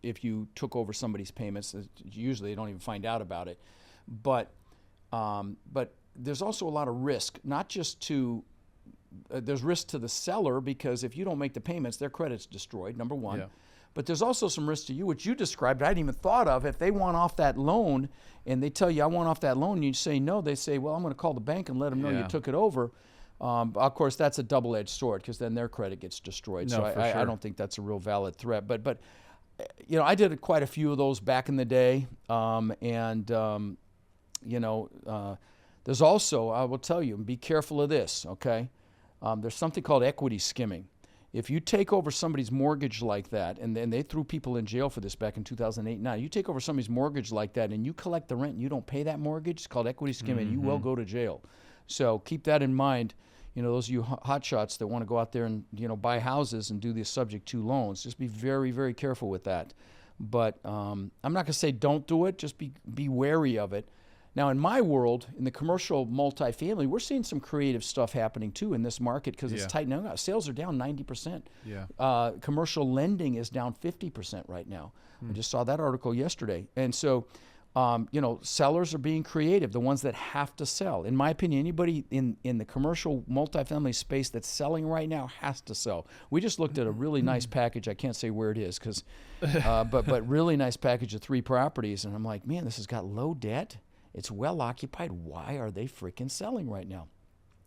if you took over somebody's payments, usually they don't even find out about it. But there's also a lot of risk, not just to there's risk to the seller, because if you don't make the payments, their credit's destroyed, number one. Yeah. But there's also some risk to you, which you described I hadn't even thought of. If they want off that loan and they tell you, I want off that loan, and you say no, they say, well, I'm going to call the bank and let them know you took it over. Of course, that's a double-edged sword because then their credit gets destroyed. No, so I don't think that's a real valid threat. But I did quite a few of those back in the day. There's also, I will tell you, be careful of this, okay? There's something called equity skimming. If you take over somebody's mortgage like that, and then they threw people in jail for this back in 2008 and 9, you take over somebody's mortgage like that and you collect the rent and you don't pay that mortgage, it's called equity skimming, you will go to jail. So keep that in mind. Those of you hotshots that want to go out there and, buy houses and do the subject to loans, just be very, very careful with that. But I'm not going to say don't do it, just be wary of it. Now, in my world, in the commercial multifamily, we're seeing some creative stuff happening too in this market because it's tightening up. Sales are down 90%. Commercial lending is down 50% right now. I just saw that article yesterday. And so, sellers are being creative, the ones that have to sell. In my opinion, anybody in the commercial multifamily space that's selling right now has to sell. We just looked at a really nice package. I can't say where it is but really nice package of 3 properties. And I'm like, man, this has got low debt. It's well occupied. Why are they freaking selling right now?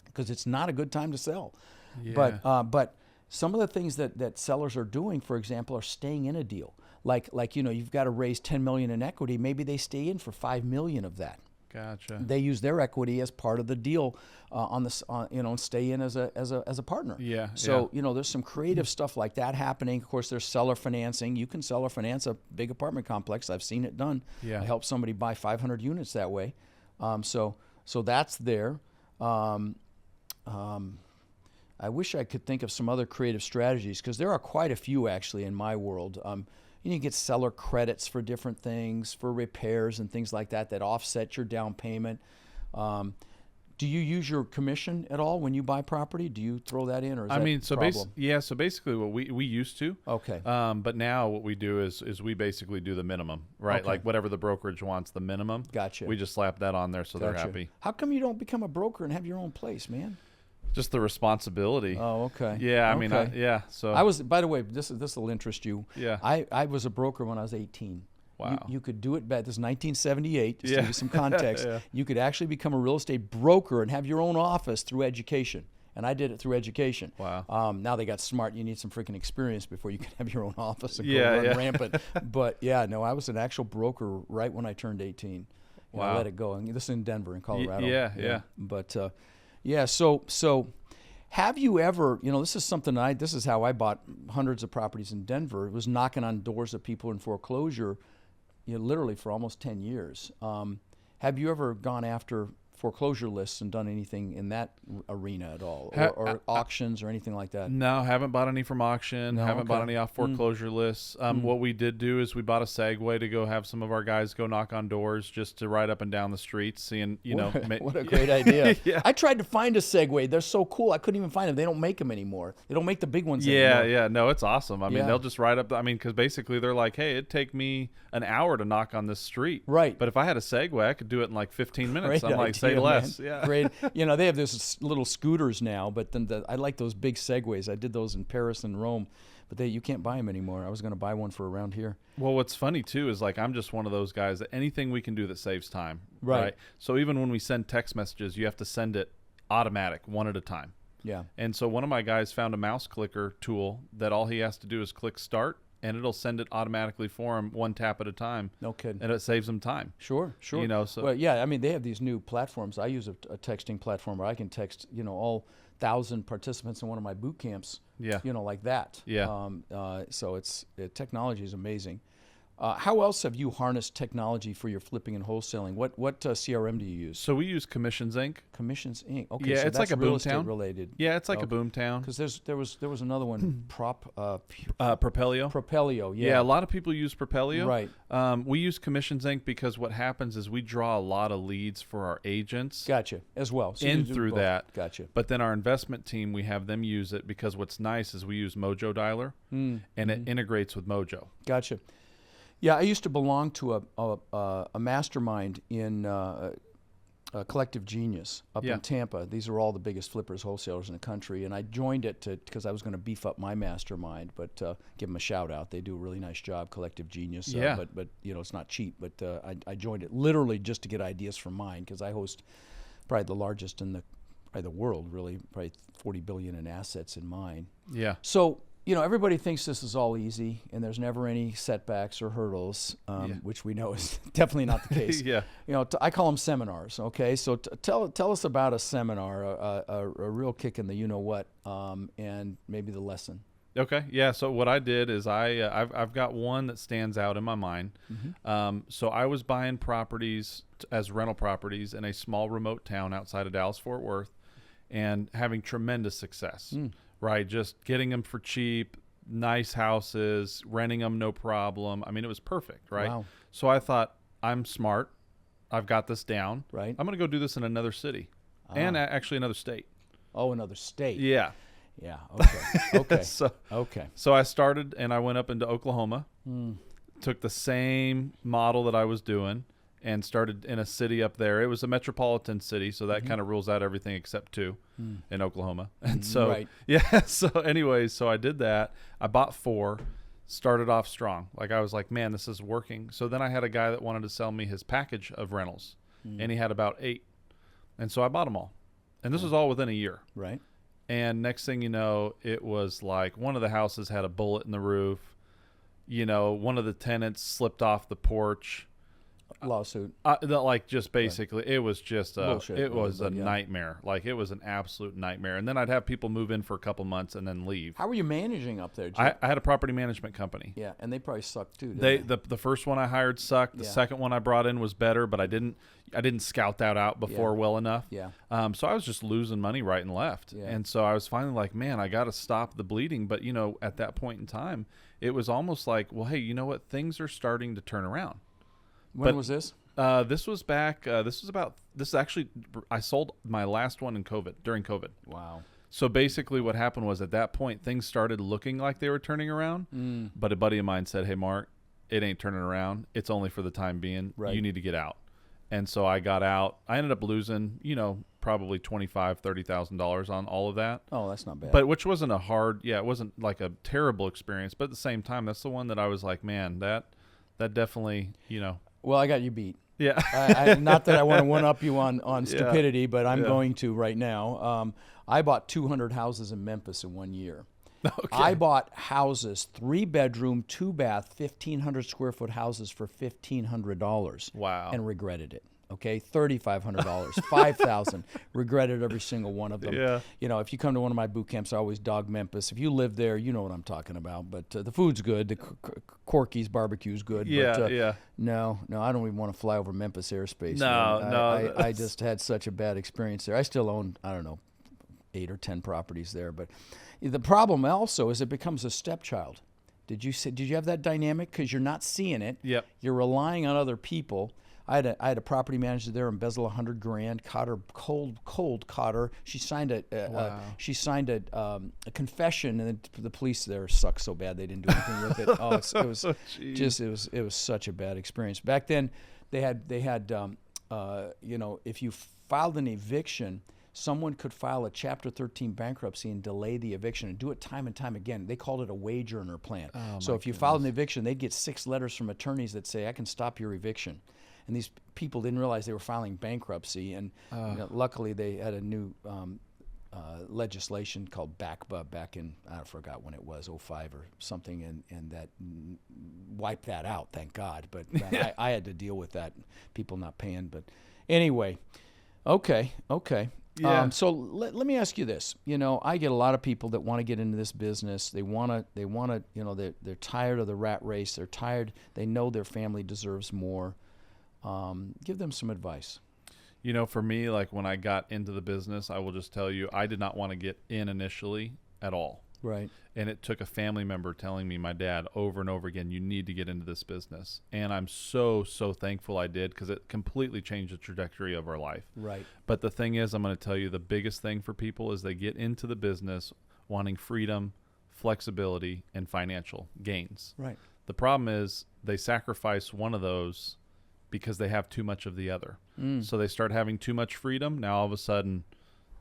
Because it's not a good time to sell. But some of the things that sellers are doing, for example, are staying in a deal. Like you've got to raise $10 million in equity. Maybe they stay in for $5 million of that. Gotcha. They use their equity as part of the deal and stay in as a partner. So there's some creative stuff like that happening. Of course, there's seller financing. You can seller finance a big apartment complex. I've seen it done. I helped somebody buy 500 units that way. So that's there. I wish I could think of some other creative strategies because there are quite a few actually in my world. You get seller credits for different things, for repairs and things like that offset your down payment. Do you use your commission at all when you buy property? Do you throw that in, or is that a problem? So basically, what we used to. Okay. But now what we do is we basically do the minimum, right? Okay. Like whatever the brokerage wants, the minimum. Gotcha. We just slap that on there so they're happy. How come you don't become a broker and have your own place, man? Just the responsibility. Oh, okay. Yeah, I mean, So I was. By the way, this will interest you. Yeah. I was a broker when I was 18. Wow. You could do it back. This is 1978. Just to give you some context. Yeah. You could actually become a real estate broker and have your own office through education. And I did it through education. Wow. Now they got smart. You need some freaking experience before you can have your own office and go run rampant. But I was an actual broker right when I turned 18. Wow. I let it go. And this is in Denver, in Colorado. Yeah. But so have you ever, this is something this is how I bought hundreds of properties in Denver. It was knocking on doors of people in foreclosure, literally for almost 10 years. Have you ever gone after foreclosure lists and done anything in that arena at all, or auctions or anything like that? No, haven't bought any from auction. Haven't bought any off foreclosure lists. What we did do is we bought a Segway to go have some of our guys go knock on doors just to ride up and down the streets, seeing What a great idea! I tried to find a Segway. They're so cool. I couldn't even find them. They don't make them anymore. They don't make the big ones anymore. Yeah. No, it's awesome. I mean, they'll just ride up. Because basically they're like, hey, it'd take me an hour to knock on this street. Right. But if I had a Segway, I could do it in like 15 minutes. Great I'm like, idea, say less. Man. Yeah. Great. They have this little scooters now, but then I like those big Segways. I did those in Paris and Rome, but you can't buy them anymore. I was going to buy one for around here. Well, what's funny too is like I'm just one of those guys that anything we can do that saves time. Right. So even when we send text messages, you have to send it automatic, one at a time. Yeah. And so one of my guys found a mouse clicker tool that all he has to do is click start, and it'll send it automatically for him, one tap at a time. No kidding. And it saves him time. Sure. So well, yeah. They have these new platforms. I use a texting platform where I can text, all 1,000 participants in one of my boot camps. Yeah. Like that. Yeah. So technology is amazing. How else have you harnessed technology for your flipping and wholesaling? What CRM do you use? So we use Commissions Inc. Commissions Inc. Okay, yeah, so it's that's like a real boomtown estate related. Yeah, it's like a boomtown. Because there was another one, Propelio. Propelio. Yeah, a lot of people use Propelio. Right. We use Commissions Inc. because what happens is we draw a lot of leads for our agents. Gotcha. As well. So in through both. That. Gotcha. But then our investment team, we have them use it because what's nice is we use Mojo Dialer, and it integrates with Mojo. Gotcha. Yeah, I used to belong to a mastermind in Collective Genius up in Tampa. These are all the biggest flippers, wholesalers in the country. And I joined it because I was going to beef up my mastermind, but give them a shout out. They do a really nice job, Collective Genius. But it's not cheap. But I joined it literally just to get ideas from mine, because I host probably the largest in the world, really, probably 40 billion in assets in mine. Yeah. So, everybody thinks this is all easy and there's never any setbacks or hurdles, which we know is definitely not the case. Yeah. I call them seminars. Okay. So tell us about a seminar, a real kick in the you-know-what, and maybe the lesson. Okay. Yeah. So what I did is I've got one that stands out in my mind. Mm-hmm. So I was buying properties as rental properties in a small remote town outside of Dallas-Fort Worth and having tremendous success. Right, just getting them for cheap, nice houses, renting them no problem. I mean, it was perfect, right? Wow. So I thought, I'm smart. I've got this down. Right. I'm going to go do this in another city and actually another state. Oh, another state. Yeah. Yeah. Okay. Okay. So I started and I went up into Oklahoma, took the same model that I was doing and started in a city up there. It was a metropolitan city, so that kind of rules out everything except two in Oklahoma. And so, so I did that. I bought 4, started off strong. Like I was like, man, this is working. So then I had a guy that wanted to sell me his package of rentals, and he had about 8. And so I bought them all. And this was all within a year. Right. And next thing you know, it was like one of the houses had a bullet in the roof. One of the tenants slipped off the porch. Lawsuit. Just basically, it was just bullshit. It was a nightmare. Like it was an absolute nightmare. And then I'd have people move in for a couple months and then leave. How were you managing up there, I had a property management company. Yeah, and they probably sucked too. The first one I hired sucked. The second one I brought in was better, but I didn't scout that out before well enough. Yeah. So I was just losing money right and left. Yeah. And so I was finally like, man, I got to stop the bleeding. But at that point in time, it was almost like, well, hey, you know what? Things are starting to turn around. When was this? This was back. I sold my last one during COVID. Wow. So basically what happened was at that point, things started looking like they were turning around. But a buddy of mine said, hey, Mark, it ain't turning around. It's only for the time being. Right. You need to get out. And so I got out. I ended up losing, probably $25,000, $30,000 on all of that. Oh, that's not bad. But which wasn't it wasn't like a terrible experience. But at the same time, that's the one that I was like, man, that definitely, Well, I got you beat. Yeah. Not that I want to one-up you on stupidity, but I'm going to right now. I bought 200 houses in Memphis in 1 year. Okay. I bought houses, 3-bedroom, 2-bath, 1,500 square foot houses for $1,500. Wow. And regretted it. Okay, $3,500, $5,000. Regretted every single one of them. Yeah. If you come to one of my boot camps, I always dog Memphis. If you live there, you know what I'm talking about. But the food's good. The Corky's barbecue's good. Yeah, but, No, I don't even want to fly over Memphis airspace. No. I just had such a bad experience there. I still own, 8 or 10 properties there. But the problem also is it becomes a stepchild. Did you have that dynamic? Because you're not seeing it. Yep. You're relying on other people. I had a property manager there, embezzle $100,000, caught her cold caught her. She signed a confession, and the police there sucked so bad they didn't do anything with it. Oh, it was such a bad experience. Back then, they had if you filed an eviction, someone could file a Chapter 13 bankruptcy and delay the eviction and do it time and time again. They called it a wage earner plan. So if you filed an eviction, they'd get 6 letters from attorneys that say, I can stop your eviction. And these people didn't realize they were filing bankruptcy. And luckily, they had a new legislation called BACBA back in, I forgot when it was, 05 or something, and that wiped that out, thank God. But I had to deal with that, people not paying. But anyway, okay. Yeah. So let me ask you this. I get a lot of people that want to get into this business. They want to, they're tired of the rat race. They're tired. They know their family deserves more. Give them some advice. For me, like when I got into the business, I will just tell you, I did not want to get in initially at all. Right. And it took a family member telling me, my dad, over and over again, you need to get into this business. And I'm so thankful I did, because it completely changed the trajectory of our life. Right. But the thing is, I'm going to tell you, the biggest thing for people is they get into the business wanting freedom, flexibility, and financial gains. Right. The problem is they sacrifice one of those because they have too much of the other. So they start having too much freedom. Now all of a sudden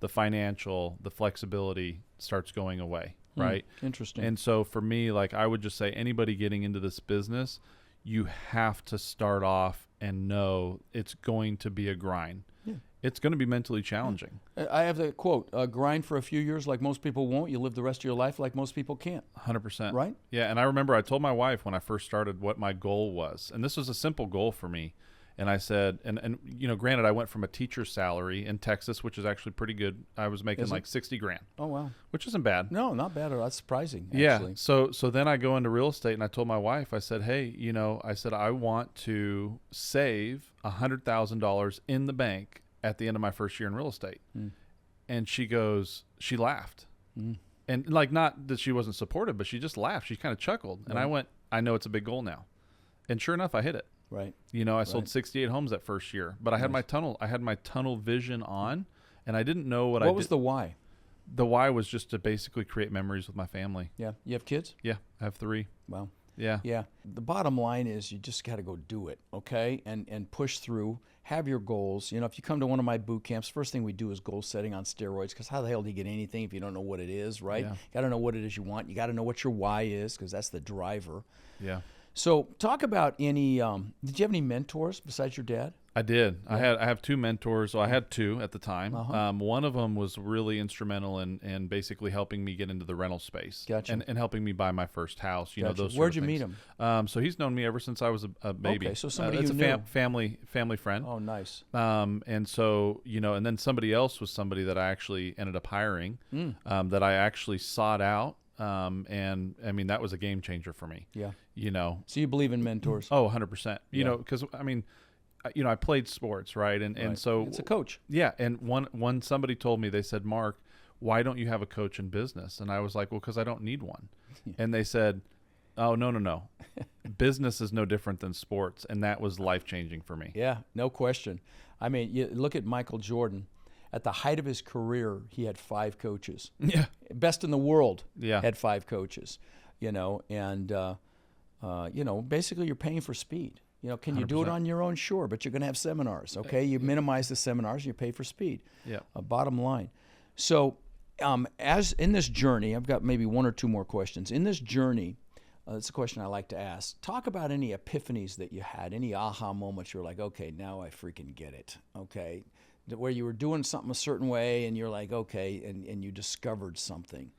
the flexibility starts going away, right? Interesting. And so for me, like I would just say anybody getting into this business, you have to start off and know it's going to be a grind. Yeah. It's going to be mentally challenging. I have the quote, grind for a few years like most people won't. You live the rest of your life like most people can't. 100%. Right? Yeah, and I remember I told my wife when I first started what my goal was. And this was a simple goal for me. And I said, and you know, granted, I went from a teacher's salary in Texas, which is actually pretty good. I was making like 60 grand. Oh, wow. Which isn't bad. No, not bad at all. That's surprising, actually. Yeah. So then I go into real estate and I told my wife, I said, hey, you know, I said, I want to save $100,000 in the bank at the end of my first year in real estate. And she laughed. And like, not that she wasn't supportive, but she just laughed. She kind of chuckled. And I went, I know it's a big goal now. And sure enough, I hit it. Right. You know, I sold 68 homes that first year, but I had my tunnel vision on, and I didn't know what was the why? The why was just to basically create memories with my family. Yeah. You have kids? Yeah, I have 3. Wow. Yeah. Yeah. The bottom line is you just got to go do it, okay? And push through. Have your goals. You know, if you come to one of my boot camps, first thing we do is goal setting on steroids, because how the hell do you get anything if you don't know what it is, right? Yeah. You got to know what it is you want. You got to know what your why is, because that's the driver. Yeah. So talk about any, did you have any mentors besides your dad? I did. Yeah. I have 2 mentors. So I had 2 at the time. One of them was really instrumental in basically helping me get into the rental space. Gotcha. And helping me buy my first house. You know, those. Where'd you meet him? So he's known me ever since I was a baby. Okay, so somebody it's you a knew. family friend. Oh, nice. And so, you know, and then somebody else was somebody that I actually ended up hiring, that I actually sought out. And I mean, that was a game changer for me. Yeah. You know. So you believe in mentors? Oh, 100%. You know, because I mean, you know, I played sports, right? And so it's a coach. Yeah. And one somebody told me, they said, Mark, why don't you have a coach in business? And I was like, well, because I don't need one. And they said, oh, no. Business is no different than sports. And that was life-changing for me. Yeah, no question. I mean, you look at Michael Jordan. At the height of his career, he had 5 coaches. Yeah. Best in the world. Yeah. Had 5 coaches, you know, and, you know, basically you're paying for speed. You know, can you 100%. Do it on your own? Sure, but you're going to have seminars, okay? You minimize the seminars and you pay for speed. Yeah. Bottom line. So as in this journey, I've got maybe 1 or 2 more questions. In this journey, it's a question I like to ask. Talk about any epiphanies that you had, any aha moments you're like, okay, now I freaking get it, okay? Where you were doing something a certain way and you're like, okay, and you discovered something.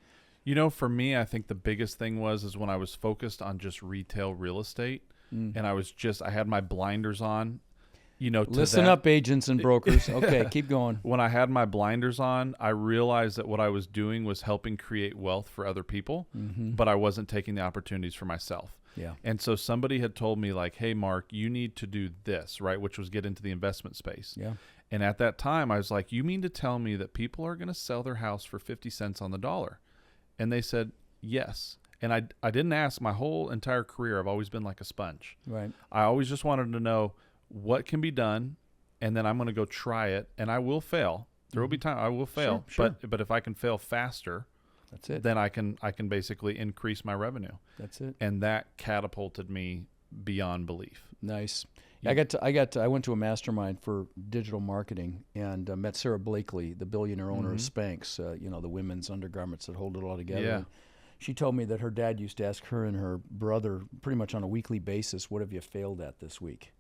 You know, for me, I think the biggest thing is when I was focused on just retail real estate and I had my blinders on, you know, listen up, agents and brokers. Okay, keep going. When I had my blinders on, I realized that what I was doing was helping create wealth for other people, but I wasn't taking the opportunities for myself. Yeah. And so somebody had told me like, hey, Mark, you need to do this, right? Which was get into the investment space. Yeah. And at that time, I was like, you mean to tell me that people are going to sell their house for 50 cents on the dollar? And they said, yes. And I didn't ask. My whole entire career, I've always been like a sponge. Right. I always just wanted to know what can be done, and then I'm going to go try it, and I will fail. There will be time I will fail, Sure. but if I can fail faster, that's it. Then I can basically increase my revenue. That's it. And that catapulted me beyond belief. Nice. Yeah. I went to a mastermind for digital marketing and met Sarah Blakely, the billionaire owner of Spanx, you know, the women's undergarments that hold it all together. Yeah. And she told me that her dad used to ask her and her brother pretty much on a weekly basis, what have you failed at this week?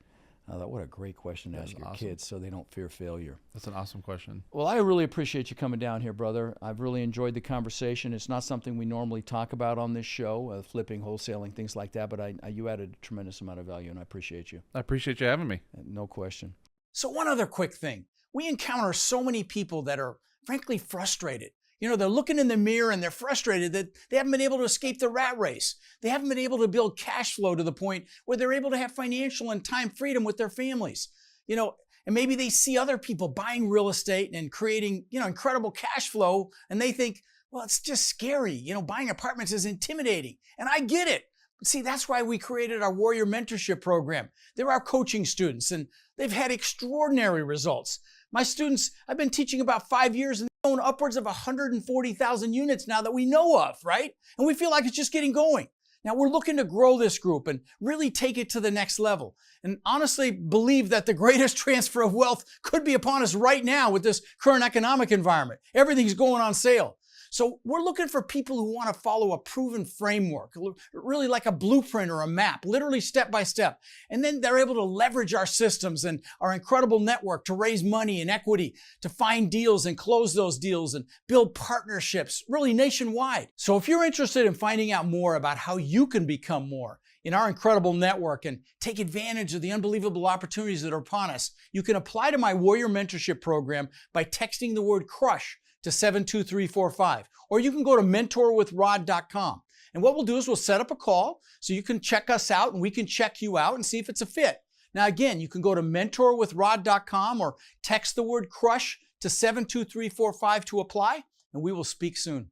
I thought, what a great question to ask your kids so they don't fear failure. That's an awesome question. Well, I really appreciate you coming down here, brother. I've really enjoyed the conversation. It's not something we normally talk about on this show, flipping, wholesaling, things like that, but you added a tremendous amount of value, and I appreciate you. I appreciate you having me. No question. So one other quick thing. We encounter so many people that are frankly frustrated. You know, they're looking in the mirror and they're frustrated that they haven't been able to escape the rat race. They haven't been able to build cash flow to the point where they're able to have financial and time freedom with their families. You know, and maybe they see other people buying real estate and creating, you know, incredible cash flow, and they think, well, it's just scary. You know, buying apartments is intimidating. And I get it. But see, that's why we created our Warrior Mentorship Program. They're our coaching students, and they've had extraordinary results. My students, I've been teaching about 5 years, and they own upwards of 140,000 units now that we know of, right? And we feel like it's just getting going. Now we're looking to grow this group and really take it to the next level. And honestly believe that the greatest transfer of wealth could be upon us right now with this current economic environment. Everything's going on sale. So we're looking for people who want to follow a proven framework, really like a blueprint or a map, literally step by step. And then they're able to leverage our systems and our incredible network to raise money and equity, to find deals and close those deals and build partnerships, really nationwide. So if you're interested in finding out more about how you can become more in our incredible network and take advantage of the unbelievable opportunities that are upon us, you can apply to my Warrior Mentorship Program by texting the word CRUSH to 72345, or you can go to mentorwithrod.com. And what we'll do is we'll set up a call so you can check us out and we can check you out and see if it's a fit. Now again, you can go to mentorwithrod.com or text the word CRUSH to 72345 to apply, and we will speak soon.